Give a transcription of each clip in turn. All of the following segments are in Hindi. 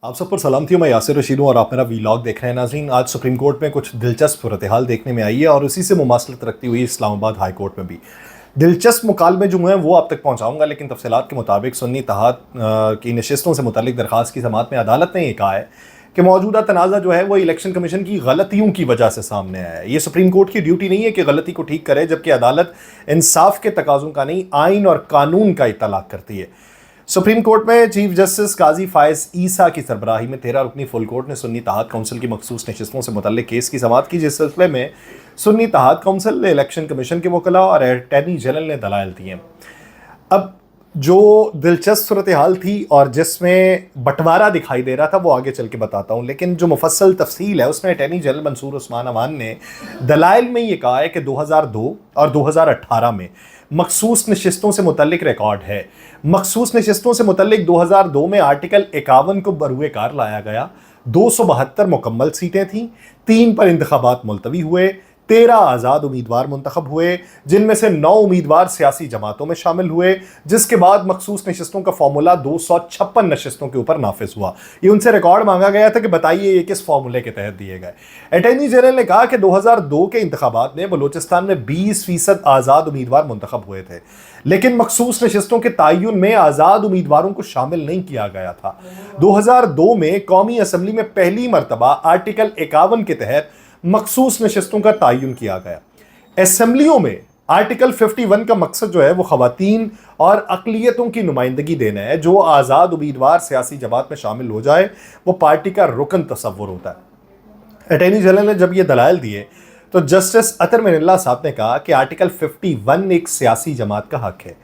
आप सब पर सलाम थी। मैं यासिर रशीद हूँ और आप मेरा वीलॉग देख रहे हैं। नाज़रीन, आज सुप्रीम कोर्ट में कुछ दिलचस्प सूरत हाल देखने में आई है और उसी से मुमासलत रखती हुई इस्लामाबाद हाई कोर्ट में भी दिलचस्प मुकालमे जो हैं वो आप तक पहुँचाऊँगा। लेकिन तफसीलात के मुताबिक सुन्नी इत्तेहाद की नशिस्तों से मुतल्लिक दरख्वास्त की समाअत में अदालत ने यह कहा है कि मौजूदा तनाज़ा जो है वो इलेक्शन कमीशन की गलतियों की वजह से सामने आया है। ये सुप्रीम कोर्ट की ड्यूटी नहीं है कि गलती को ठीक करे, जबकि अदालत इंसाफ के तकाज़ों का नहीं, आइन और कानून का इत्तलाक करती है। सुप्रीम कोर्ट में चीफ जस्टिस काजी फायज ईसा की सरबराही में 13 रुकनी फुल कोर्ट ने सुन्नी इत्तेहाद काउंसिल की मखसूस नशिस्तों से मुतल्लिक केस की समाअत की, जिस सिलसिले में सुन्नी इत्तेहाद काउंसिल ने इलेक्शन कमीशन के वकला और अटॉर्नी जनरल ने दलाइल दिए। अब जो दिलचस्प सूरत हाल थी और जिसमें बंटवारा दिखाई दे रहा था वो आगे चल के बताता हूँ, लेकिन जो मुफस्सल तफसील है उसमें अटॉर्नी जनरल मंसूर उस्मान अमान ने दलाइल में ये कहा है कि 2002 और 2018 में मखसूस नशिस्तों से मुतल्लिक रिकॉर्ड है। मखसूस नशिस्तों से मुतल्लिक 2002 में आर्टिकल 51 को बरूए कार लाया गया। 272 मुकम्मल सीटें थीं, 3 पर इंतखाबात मुलतवी हुए, 13 आज़ाद उम्मीदवार मुंतखब हुए, जिनमें से 9 उम्मीदवार सियासी जमातों में शामिल हुए, जिसके बाद मखसूस नशिस्तों का फार्मूला 256 नशिस्तों के ऊपर नाफिज हुआ। ये उनसे रिकॉर्ड मांगा गया था कि बताइए ये किस फार्मूले के तहत दिए गए। अटॉर्नी जनरल ने कहा कि 2002 के इंतखाबात में बलूचिस्तान में 20% आज़ाद उम्मीदवार मुंतखब हुए थे, लेकिन मखसूस नशिस्तों के तयन में आज़ाद उम्मीदवारों को शामिल नहीं किया गया था। 2002 में कौमी असम्बली में पहली मरतबा आर्टिकल 51 के तहत मखसूस नशिस्तों का तयन किया गया। असेंबलियों में आर्टिकल 51 का मकसद जो है वो खवातीन और अकलियतों की नुमाइंदगी देना है। जो आज़ाद उम्मीदवार सियासी जमात में शामिल हो जाए वो पार्टी का रुकन तस्वुर होता है। अटॉर्नी जनरल ने जब ये दलाइल दिए तो जस्टिस अतर मिनल्ला साहब ने कहा कि आर्टिकल 51 एक सियासी जमात का हक है।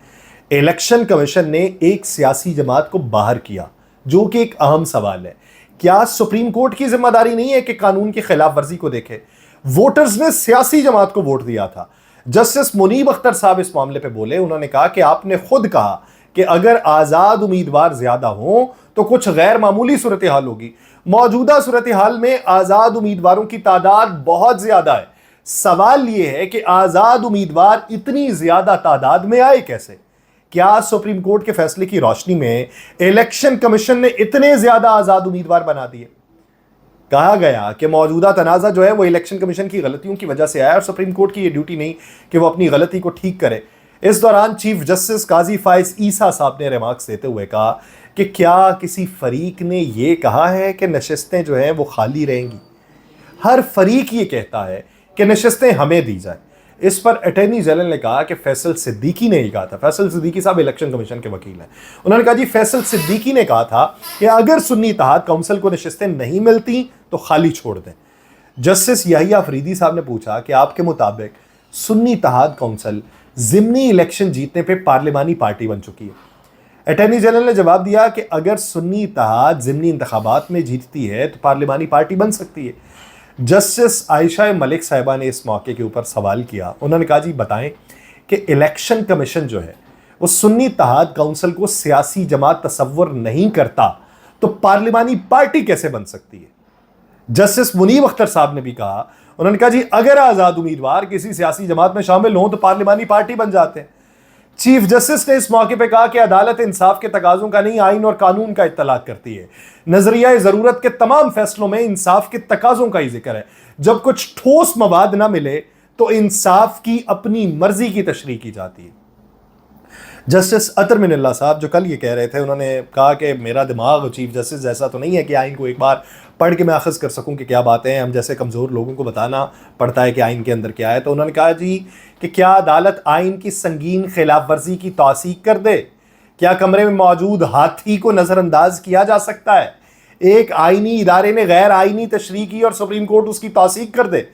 इलेक्शन कमीशन ने एक सियासी जमात को बाहर किया, जो कि एक अहम सवाल है। क्या सुप्रीम कोर्ट की जिम्मेदारी नहीं है कि कानून की खिलाफ वर्जी को देखे? वोटर्स ने सियासी जमात को वोट दिया था। जस्टिस मुनीब अख्तर साहब इस मामले पे बोले। उन्होंने कहा कि आपने खुद कहा कि अगर आजाद उम्मीदवार ज्यादा हों तो कुछ गैर मामूली सूरत हाल होगी। मौजूदा सूरत हाल में आजाद उम्मीदवारों की तादाद बहुत ज्यादा है। सवाल यह है कि आजाद उम्मीदवार इतनी ज्यादा तादाद में आए कैसे? क्या सुप्रीम कोर्ट के फैसले की रोशनी में इलेक्शन कमीशन ने इतने ज्यादा आजाद उम्मीदवार बना दिए? कहा गया कि मौजूदा तनाज़ा जो है वो इलेक्शन कमीशन की गलतियों की वजह से आया और सुप्रीम कोर्ट की ये ड्यूटी नहीं कि वो अपनी गलती को ठीक करे। इस दौरान चीफ जस्टिस काजी फायज ईसा साहब ने रिमार्क्स देते हुए कहा कि क्या किसी फरीक ने यह कहा है कि नशिस्तें जो हैं वो खाली रहेंगी? हर फरीक ये कहता है कि नशिस्तें हमें दी जाए। इस पर अटॉर्नी जनरल ने कहा कि फैसल सिद्दीकी ने ही कहा था। फैसल सिद्दीकी साहब इलेक्शन कमीशन के वकील हैं। उन्होंने कहा जी, फैसल सिद्दीकी ने कहा था कि अगर सुन्नी इत्तेहाद काउंसिल को नशिस्तें नहीं मिलती तो खाली छोड़ दें। जस्टिस याहिया अफरीदी साहब ने पूछा कि आपके मुताबिक सुन्नी इत्तेहाद काउंसिल ज़िमनी इलेक्शन जीतने पर पार्लिमानी पार्टी बन चुकी है। अटॉर्नी जनरल ने जवाब दिया कि अगर सुन्नी इत्तेहाद ज़िमनी इंतखाबात में जीतती है तो पार्लिमानी पार्टी बन सकती है। जस्टिस आयशा मलिक साहिबा ने इस मौके के ऊपर सवाल किया। उन्होंने कहा जी बताएं कि इलेक्शन कमीशन जो है वो सुन्नी इत्तेहाद काउंसिल को सियासी जमात तस्वुर नहीं करता तो पार्लिमानी पार्टी कैसे बन सकती है? जस्टिस मुनीब अख्तर साहब ने भी कहा, उन्होंने कहा जी अगर आज़ाद उम्मीदवार किसी सियासी जमात में शामिल हों तो पार्लिमानी पार्टी बन जाते हैं। चीफ जस्टिस ने इस मौके पर कहा कि अदालत इंसाफ के तकाज़ों का नहीं, आइन और कानून का इत्तलाक करती है। नजरिया ज़रूरत के तमाम फैसलों में इंसाफ के तकाज़ों का ही जिक्र है। जब कुछ ठोस मवाद ना मिले तो इंसाफ की अपनी मर्जी की तशरीह की जाती है। जस्टिस अतर मिनल्ला साहब जो कल ये कह रहे थे, उन्होंने कहा कि मेरा दिमाग चीफ जस्टिस जैसा तो नहीं है कि आइन को एक बार पढ़ के मैं अखज़ कर सकूं कि क्या बातें हैं। हम जैसे कमज़ोर लोगों को बताना पड़ता है कि आइन के अंदर क्या है। तो उन्होंने कहा जी कि क्या अदालत आइन की संगीन खिलाफ वर्जी की तौसीक कर दे? क्या कमरे में मौजूद हाथी को नज़रअंदाज किया जा सकता है? एक आइनी इदारे ने गैर आइनी तशरीह की और सुप्रीम कोर्ट उसकी तौसीक कर दे?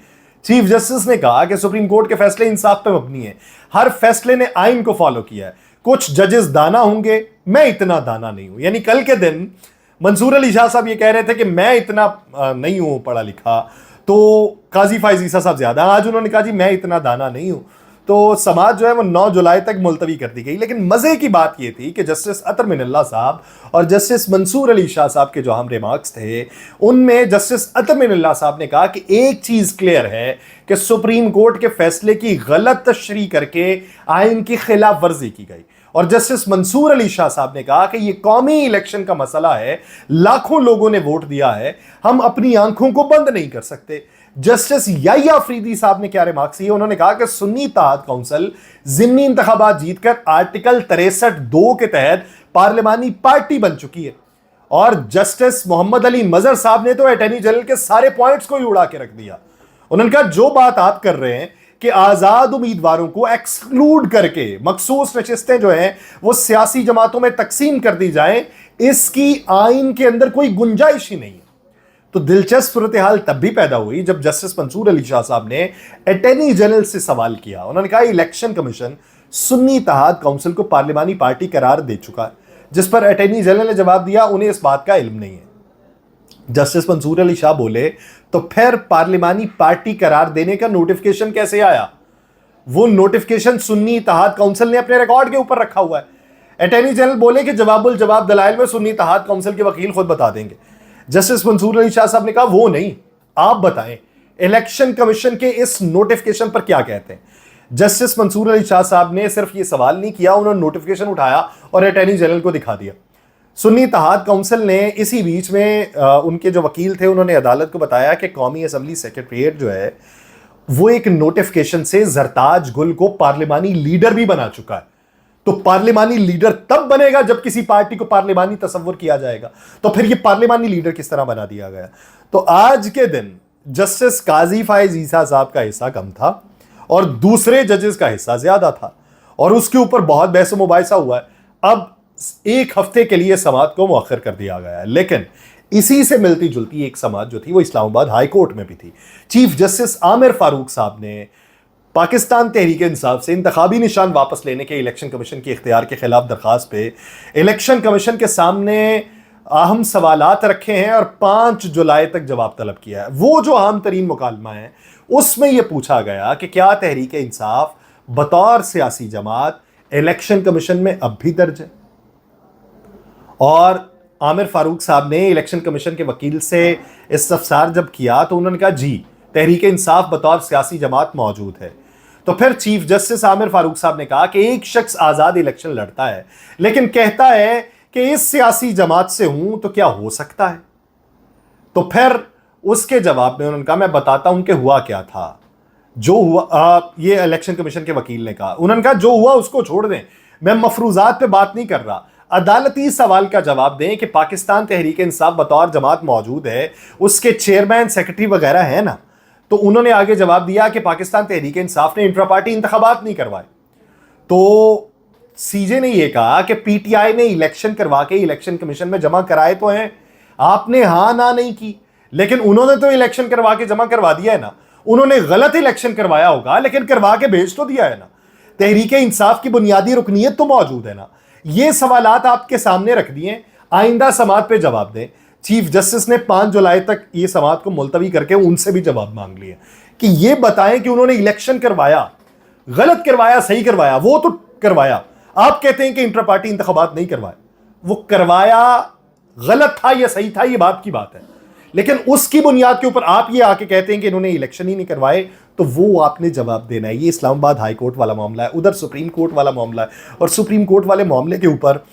चीफ जस्टिस ने कहा कि सुप्रीम कोर्ट के फैसले इंसाफ पे मबनी है। हर फैसले ने आइन को फॉलो किया है। कुछ जजेस दाना होंगे, मैं इतना दाना नहीं हूं। यानी कल के दिन मंसूर अली शाह साहब ये कह रहे थे कि मैं इतना नहीं हूं पढ़ा लिखा, तो काजी फायज ईसा साहब ज्यादा। आज उन्होंने कहा जी मैं इतना दाना नहीं हूं। तो समाज जो है वो 9 जुलाई तक मुलतवी कर दी गई। लेकिन मजे की बात यह थी कि जस्टिस अतर मिनल्ला साहब और जस्टिस मंसूर अली शाह साहब के जो हम रिमार्क्स थे उनमें जस्टिस अतर मिनल्ला साहब ने कहा कि एक चीज क्लियर है कि सुप्रीम कोर्ट के फैसले की गलत तशरीह करके आइन की खिलाफ वर्जी की गई। और जस्टिस मंसूर अली शाह साहब ने कहा कि यह कौमी इलेक्शन का मसला है, लाखों लोगों ने वोट दिया है, हम अपनी आंखों को बंद नहीं कर सकते। जस्टिस याहिया अफरीदी साहब ने क्या रिमार्क्स किए, उन्होंने कहा कि सुन्नी इत्तेहाद काउंसिल जिमनी इंतखाबात जीतकर आर्टिकल 63(2) के तहत पार्लिमानी पार्टी बन चुकी है। और जस्टिस मोहम्मद अली मजहर साहब ने तो अटॉर्नी जनरल के सारे पॉइंट्स को ही उड़ा के रख दिया। उन्होंने कहा जो बात आप कर रहे हैं कि आजाद उम्मीदवारों को एक्सक्लूड करके मखसूस नशिस्तें जो हैं वो सियासी जमातों में तकसीम कर दी जाएं, इसकी आइन के अंदर कोई गुंजाइश ही नहीं है। तो दिलचस्प सूरत हाल तब भी पैदा हुई जब जस्टिस मंसूर अली शाह साहब ने अटॉर्नी जनरल से सवाल किया। उन्होंने कहा इलेक्शन कमीशन सुन्नी इत्तेहाद काउंसिल को पार्लिमानी पार्टी करार दे चुका है, जिस पर अटॉर्नी जनरल ने जवाब दिया उन्हें इस बात का इल्म नहीं है। जस्टिस मंसूर अली शाह बोले तो फिर पार्लिमानी पार्टी करार देने का नोटिफिकेशन कैसे आया? वो नोटिफिकेशन सुन्नी इत्तेहाद काउंसिल ने अपने रिकॉर्ड के ऊपर रखा हुआ है। अटॉर्नी जनरल बोले कि जवाबुल जवाब दलाइल में सुन्नी इत्तेहाद काउंसिल के वकील खुद बता देंगे। जस्टिस मंसूर अली शाह साहब ने कहा वो नहीं, आप बताएं इलेक्शन कमीशन के इस नोटिफिकेशन पर क्या कहते हैं। जस्टिस मंसूर अली शाह साहब ने सिर्फ ये सवाल नहीं किया, उन्होंने नोटिफिकेशन उठाया और अटॉर्नी जनरल को दिखा दिया। सुन्नी इत्तेहाद काउंसिल ने इसी बीच में उनके जो वकील थे उन्होंने अदालत को बताया कि कौमी असम्बली सेक्रेटरीट जो है वो एक नोटिफिकेशन से जरताज गुल को पार्लिमानी लीडर भी बना चुका है। तो पार्लिमानी लीडर तब बनेगा जब किसी पार्टी को पार्लिमानी तसव्वुर किया जाएगा, तो फिर ये पार्लिमानी लीडर किस तरह बना दिया गया? तो आज के दिन जस्टिस काजी फाइज ईसा साहब का हिस्सा कम था और दूसरे जजेस का हिस्सा ज्यादा था और उसके ऊपर बहुत बहस मुबाहिसा हुआ है। अब एक हफ्ते के लिए समाअत को मुअख्खर कर दिया गया है, लेकिन इसी से मिलती जुलती एक समाअत जो थी वो इस्लामाबाद हाई कोर्ट में भी थी। चीफ जस्टिस आमिर फारूक साहब ने पाकिस्तान तहरीक इंसाफ से इंतखाबी निशान वापस लेने के इलेक्शन कमीशन के इख्तियार के खिलाफ दरख्वास्त पे इलेक्शन कमीशन के सामने अहम सवालात रखे हैं और 5 जुलाई तक जवाब तलब किया है। वो जो अहम तरीन मुकालमा है उसमें यह पूछा गया कि क्या तहरीक इंसाफ बतौर सियासी जमात इलेक्शन कमीशन में अब भी दर्ज है। और आमिर फारूक साहब ने इलेक्शन कमीशन के वकील से इस्तफसार जब किया तो उन्होंने कहा जी तहरीक इंसाफ बतौर सियासी जमात मौजूद है। तो फिर चीफ जस्टिस आमिर फारूक साहब ने कहा कि एक शख्स आजाद इलेक्शन लड़ता है लेकिन कहता है कि इस सियासी जमात से हूं तो क्या हो सकता है? तो फिर उसके जवाब में उन्होंने कहा मैं बताता हूं कि हुआ क्या था। जो हुआ ये इलेक्शन कमीशन के वकील ने कहा, उन्होंने कहा जो हुआ उसको छोड़ दें, मैं मफरूजात पे बात नहीं कर रहा, अदालती सवाल का जवाब दें कि पाकिस्तान तहरीक इंसाफ बतौर जमात मौजूद है, उसके चेयरमैन सेक्रेटरी वगैरह है ना। तो उन्होंने आगे जवाब दिया कि पाकिस्तान तहरीक इंसाफ ने इंट्रा पार्टी इंतखाबात नहीं करवाए। तो सीजे ने यह कहा कि पीटीआई ने इलेक्शन करवा के इलेक्शन कमीशन में जमा कराए तो हैं, आपने हां ना नहीं की, लेकिन उन्होंने तो इलेक्शन करवा के जमा करवा दिया है ना। उन्होंने गलत इलेक्शन करवाया होगा लेकिन करवा के भेज तो दिया है ना। तहरीक इंसाफ की बुनियादी रुकनीयत तो मौजूद है ना। ये सवालात आपके सामने रख दिए, आइंदा समाअत पे जवाब दें। चीफ जस्टिस ने 5 जुलाई तक ये समाअत को मुलतवी करके उनसे भी जवाब मांग लिए कि ये बताएं कि उन्होंने इलेक्शन करवाया, गलत करवाया, सही करवाया। वो तो करवाया, आप कहते हैं कि इंटर पार्टी इंतखाबात नहीं करवाए, वो करवाया गलत था या सही था ये बात की बात है, लेकिन उसकी बुनियाद के ऊपर आप ये आके कहते हैं कि इन्होंने इलेक्शन ही नहीं करवाए, तो वो आपने जवाब देना है। ये इस्लामाबाद हाई कोर्ट वाला मामला है, उधर सुप्रीम कोर्ट वाला मामला है। और सुप्रीम कोर्ट वाले मामले के ऊपर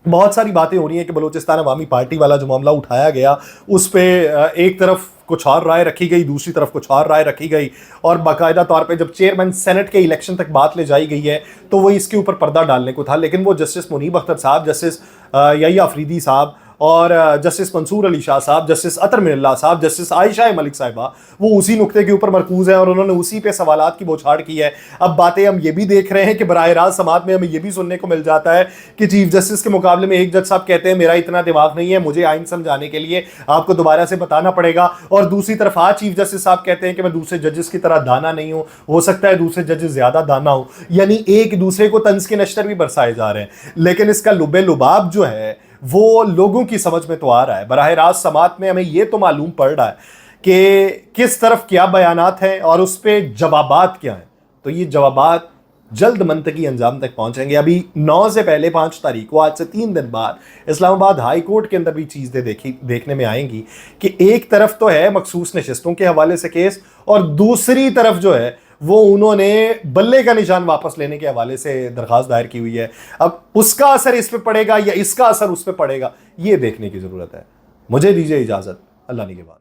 बहुत सारी बातें हो रही हैं कि बलूचिस्तान अवामी पार्टी वाला जो मामला उठाया गया उस पर एक तरफ कुछ और राय रखी गई, दूसरी तरफ कुछ और राय रखी गई, और बाकायदा तौर पे जब चेयरमैन सेनेट के इलेक्शन तक बात ले जाई गई है तो वो इसके ऊपर पर्दा डालने को था। लेकिन वो जस्टिस मुनीब अख्तर साहब, जस्टिस याहिया अफरीदी साहब और जस्टिस मंसूर अली शाह साहब, जस्टिस अतर मिल्ला साहब, जस्टिस आयशा मलिक साहिबा, वो उसी नुक्ते के ऊपर मरकूज हैं और उन्होंने उसी पे सवालात की बौछार की है। अब बातें हम ये भी देख रहे हैं कि बराह रास्त समाअत में हमें ये भी सुनने को मिल जाता है कि चीफ जस्टिस के मुकाबले में एक जज साहब कहते हैं मेरा इतना दिमाग नहीं है, मुझे आइन समझाने के लिए आपको दोबारा से बताना पड़ेगा, और दूसरी तरफ आज चीफ जस्टिस साहब कहते हैं कि मैं दूसरे जजेस की तरह दाना नहीं हूं, हो सकता है दूसरे जजेस ज्यादा दाना हो। यानी एक दूसरे को तंज के नश्तर भी बरसाए जा रहे हैं, लेकिन इसका लुबे लुबाब जो है वो लोगों की समझ में तो आ रहा है। बराह रास्त समाअत में हमें यह तो मालूम पड़ रहा है कि किस तरफ क्या बयानात हैं और उस पर जवाबात क्या हैं। तो ये जवाबात जल्द मंतकी अंजाम तक पहुंचेंगे। अभी 9 से पहले 5 तारीख को, आज से 3 दिन बाद, इस्लामाबाद हाई कोर्ट के अंदर भी चीज़ें देखने में आएंगी कि एक तरफ तो है मखसूस नशिस्तों के हवाले से केस और दूसरी तरफ जो है वो उन्होंने बल्ले का निशान वापस लेने के हवाले से दरखास्त दायर की हुई है। अब उसका असर इस पे पड़ेगा या इसका असर उस पे पड़ेगा, ये देखने की जरूरत है। मुझे दीजिए इजाजत, अल्लाह निगहबान।